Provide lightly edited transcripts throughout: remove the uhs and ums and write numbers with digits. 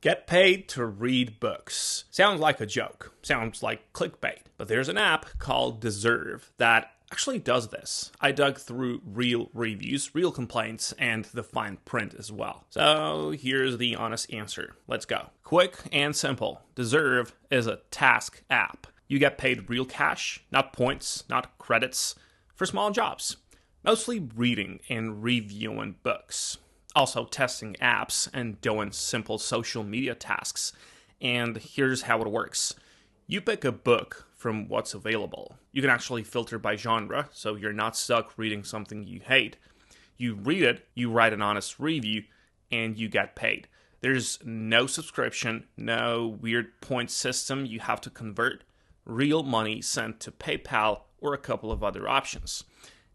Get paid to read books. Sounds like a joke. Sounds like clickbait. But there's an app called Deservve that actually does this. I dug through real reviews, real complaints, and the fine print as well. So here's the honest answer. Let's go. Quick and simple. Deservve is a task app. You get paid real cash, not points, not credits, for small jobs. Mostly reading and reviewing books. Also testing apps and doing simple social media tasks. And here's how it works. You pick a book from what's available. You can actually filter by genre, so you're not stuck reading something you hate. You read it, you write an honest review, and you get paid. There's no subscription, no weird point system you have to convert. Real money sent to PayPal or a couple of other options.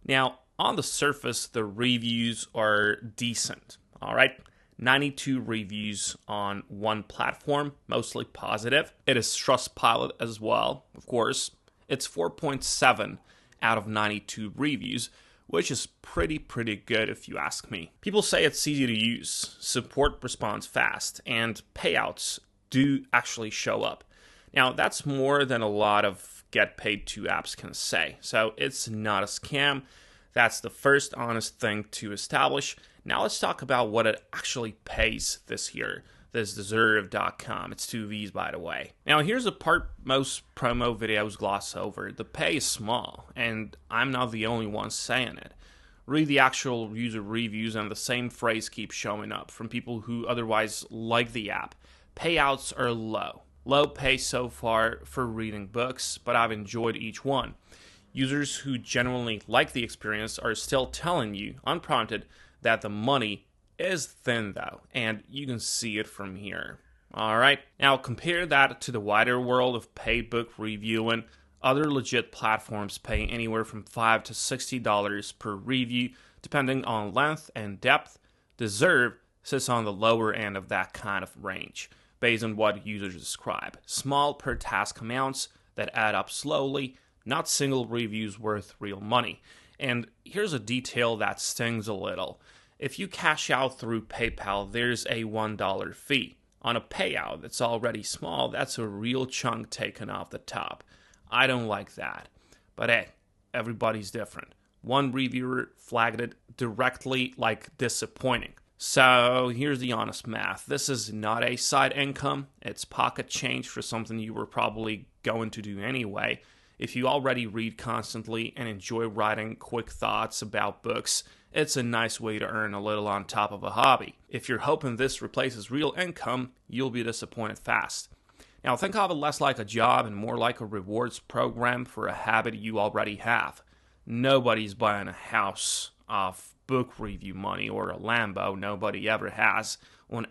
Now, on the surface, the reviews are decent, all right? 92 reviews on one platform, mostly positive. It is Trustpilot as well, of course. It's 4.7 out of 92 reviews, which is pretty good if you ask me. People say it's easy to use, support responds fast, and payouts do actually show up. Now, that's more than a lot of get paid to apps can say, so it's not a scam. That's the first honest thing to establish. Now let's talk about what it actually pays this year. This Deservve.com. It's 2 V's, by the way. Now here's the part most promo videos gloss over. The pay is small, and I'm not the only one saying it. Read the actual user reviews and the same phrase keeps showing up from people who otherwise like the app. Payouts are low. Low pay so far for reading books, but I've enjoyed each one. Users who genuinely like the experience are still telling you, unprompted, that the money is thin though, and you can see it from here. Alright, now compare that to the wider world of paid book reviewing. Other legit platforms pay anywhere from $5 to $60 per review, depending on length and depth. Deservve sits on the lower end of that kind of range, based on what users describe. Small per task amounts that add up slowly, not single reviews worth real money. And here's a detail that stings a little. If you cash out through PayPal, there's a $1 fee. On a payout that's already small, that's a real chunk taken off the top. I don't like that. But hey, everybody's different. One reviewer flagged it directly like disappointing. So here's the honest math. This is not a side income. It's pocket change for something you were probably going to do anyway. If you already read constantly and enjoy writing quick thoughts about books, it's a nice way to earn a little on top of a hobby. If you're hoping this replaces real income, you'll be disappointed fast. Now think of it less like a job and more like a rewards program for a habit you already have. Nobody's buying a house off book review money or a Lambo. Nobody ever has on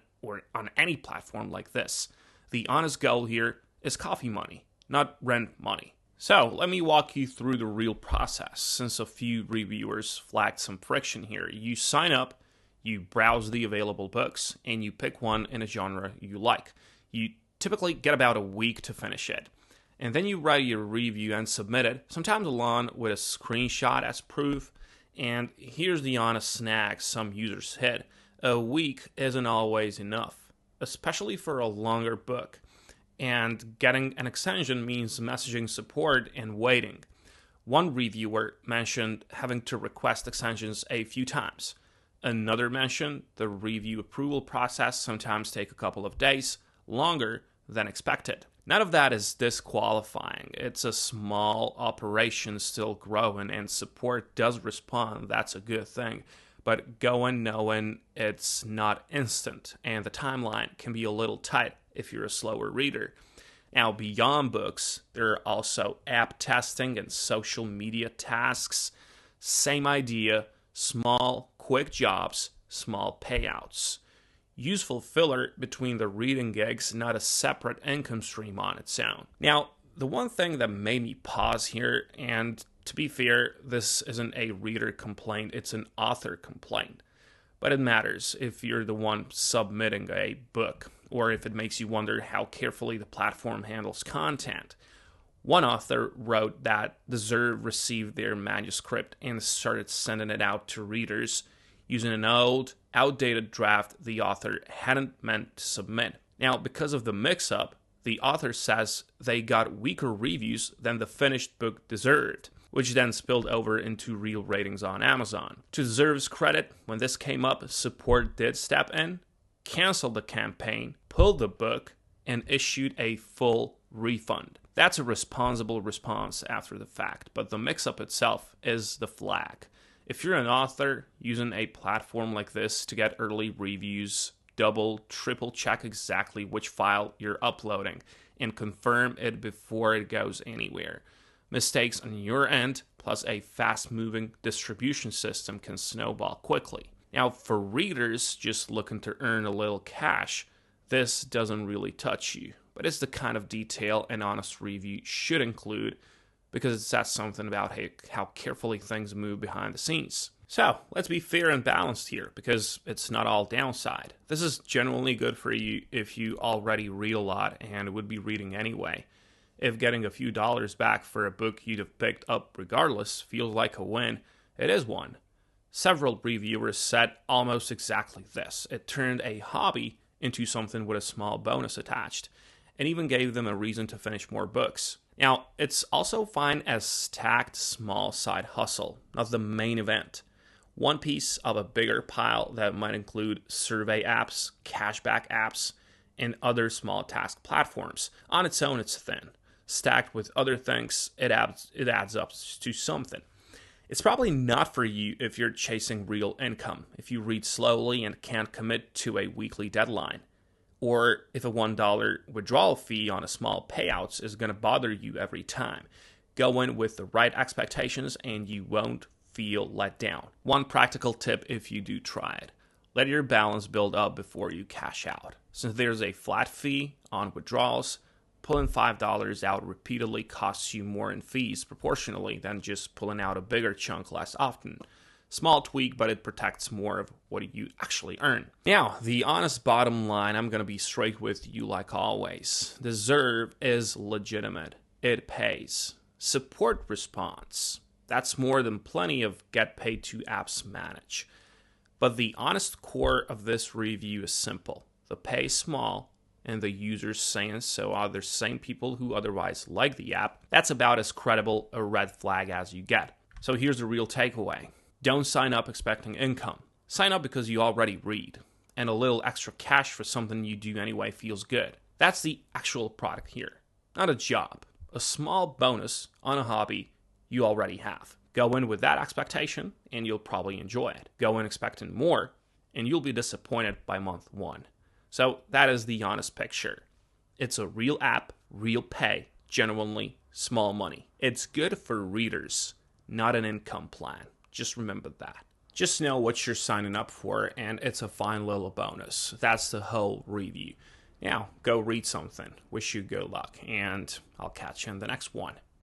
any platform like this. The honest goal here is coffee money, not rent money. So let me walk you through the real process, since a few reviewers flagged some friction here. You sign up, you browse the available books, and you pick one in a genre you like. You typically get about a week to finish it. And then you write your review and submit it, sometimes along with a screenshot as proof. And here's the honest snag some users hit. A week isn't always enough, especially for a longer book. And getting an extension means messaging support and waiting. One reviewer mentioned having to request extensions a few times. Another mentioned the review approval process sometimes takes a couple of days, longer than expected. None of that is disqualifying. It's a small operation still growing, and support does respond. That's a good thing. But going knowing it's not instant, and the timeline can be a little tight if you're a slower reader. Now, beyond books, there are also app testing and social media tasks. Same idea, small, quick jobs, small payouts. Useful filler between the reading gigs, not a separate income stream on its own. Now, the one thing that made me pause here, and to be fair, this isn't a reader complaint, it's an author complaint. But it matters if you're the one submitting a book, or if it makes you wonder how carefully the platform handles content. One author wrote that Deservve received their manuscript and started sending it out to readers using an old, outdated draft the author hadn't meant to submit. Now, because of the mix-up, the author says they got weaker reviews than the finished book deserved, which then spilled over into real ratings on Amazon. To Deservve's credit, when this came up, support did step in, canceled the campaign, pulled the book, and issued a full refund. That's a responsible response after the fact, but the mix-up itself is the flag. If you're an author using a platform like this to get early reviews, double, triple check exactly which file you're uploading and confirm it before it goes anywhere. Mistakes on your end, plus a fast-moving distribution system can snowball quickly. Now, for readers just looking to earn a little cash, this doesn't really touch you, but it's the kind of detail an honest review should include because it says something about how carefully things move behind the scenes. So, let's be fair and balanced here, because it's not all downside. This is genuinely good for you if you already read a lot and would be reading anyway. If getting a few dollars back for a book you'd have picked up regardless feels like a win, it is one. Several reviewers said almost exactly this. It turned a hobby into something with a small bonus attached, and even gave them a reason to finish more books. Now, it's also fine as stacked small side hustle, not the main event. One piece of a bigger pile that might include survey apps, cashback apps, and other small task platforms. On its own, it's thin. Stacked with other things, it adds up to something. It's probably not for you if you're chasing real income, if you read slowly and can't commit to a weekly deadline, or if a $1 withdrawal fee on a small payouts is going to bother you every time. Go in with the right expectations and you won't feel let down. One practical tip if you do try it: let your balance build up before you cash out. Since there's a flat fee on withdrawals, pulling $5 out repeatedly costs you more in fees proportionally than just pulling out a bigger chunk less often. Small tweak, but it protects more of what you actually earn. Now, the honest bottom line, I'm going to be straight with you like always. Deservve is legitimate. It pays. Support response. That's more than plenty of get paid to apps manage. But the honest core of this review is simple. The pay is small, and the users saying so are the same people who otherwise like the app. That's about as credible a red flag as you get. So here's the real takeaway. Don't sign up expecting income. Sign up because you already read, and a little extra cash for something you do anyway feels good. That's the actual product here, not a job. A small bonus on a hobby you already have. Go in with that expectation, and you'll probably enjoy it. Go in expecting more, and you'll be disappointed by month one. So that is the honest picture. It's a real app, real pay, genuinely small money. It's good for readers, not an income plan. Just remember that. Just know what you're signing up for, and it's a fine little bonus. That's the whole review. Now, go read something. Wish you good luck, and I'll catch you in the next one.